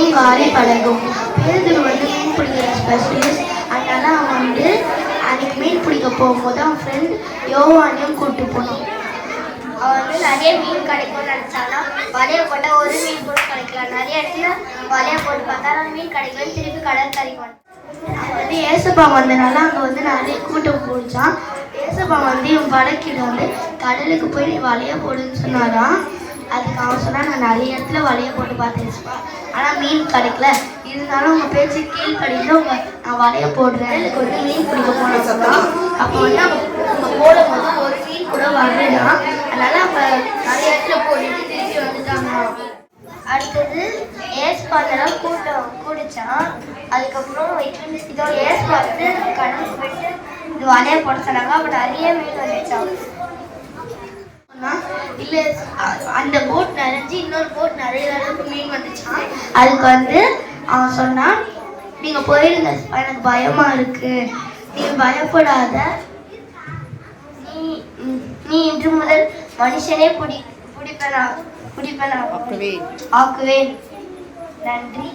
மீனும் காரி பழகும். பேதுரு வந்து மீன் பிடிக்கிற ஸ்பெஷலிஸ்ட். அதனால அவன் வந்து அன்னைக்கு மீன் பிடிக்க போகும்போது அவன் ஃப்ரெண்ட் யோவானையும் கூப்பிட்டு போனான். அவன் வந்து நிறைய மீன் கிடைக்கும்னு நினச்சானா வலையை போட்டால் ஒரு மீன் கூட கிடைக்கலாம். நிறைய இடத்துல வலையை போட்டு பார்த்தா மீன் கிடைக்கலன்னு திருப்பி கடல் கறிக்கு அவன் வந்து ஏசப்பா வந்தனால அங்கே வந்து நிறைய கூட்டம் போடிச்சான். ஏசப்பா வந்து இவன் படக்கிட்ட வந்து கடலுக்கு போய் நீ வலையை போடுன்னு சொன்னாரான். அதுக்கு அவன் சொன்னால் நான் நிறைய இடத்துல வலையை போட்டு பார்த்தேன்ப்பா, ஆனால் மீன் கிடைக்கல. இருந்தாலும் உங்கள் பேச்சு கீழ்படியில் நான் வலையை போடுறேன். எனக்கு வந்து மீன் பிடிக்க போனோம்னா அப்போ வந்து அவங்க போடும்போது ஒரு மீன் கூட வரலாம். அதனால அவங்க நிறைய இடத்துல போட்டுட்டு திருப்பி வந்துட்டாங்க. அடுத்தது ஏஸ்பாந்தெல்லாம் கூட்டம் கூடிச்சான். அதுக்கப்புறம் இதோட ஏஸ் பார்த்து கடலுக்கு போயிட்டு இது வலையை போட சொன்னாங்க. அப்போ நிறைய மீன் வந்துச்சான். இல்லை அந்த போட் நிறைஞ்சி இன்னொரு போட் நிறைய அளவுக்கு மீன் வந்துச்சான். அதுக்கு வந்து அவன் சொன்னான், நீங்கள் போயிருங்க, எனக்கு பயமா இருக்கு, நீ பயப்படாத, நீ இன்று முதல் மனுஷனே பிடிப்பேன் ஆக்குவேன். நன்றி.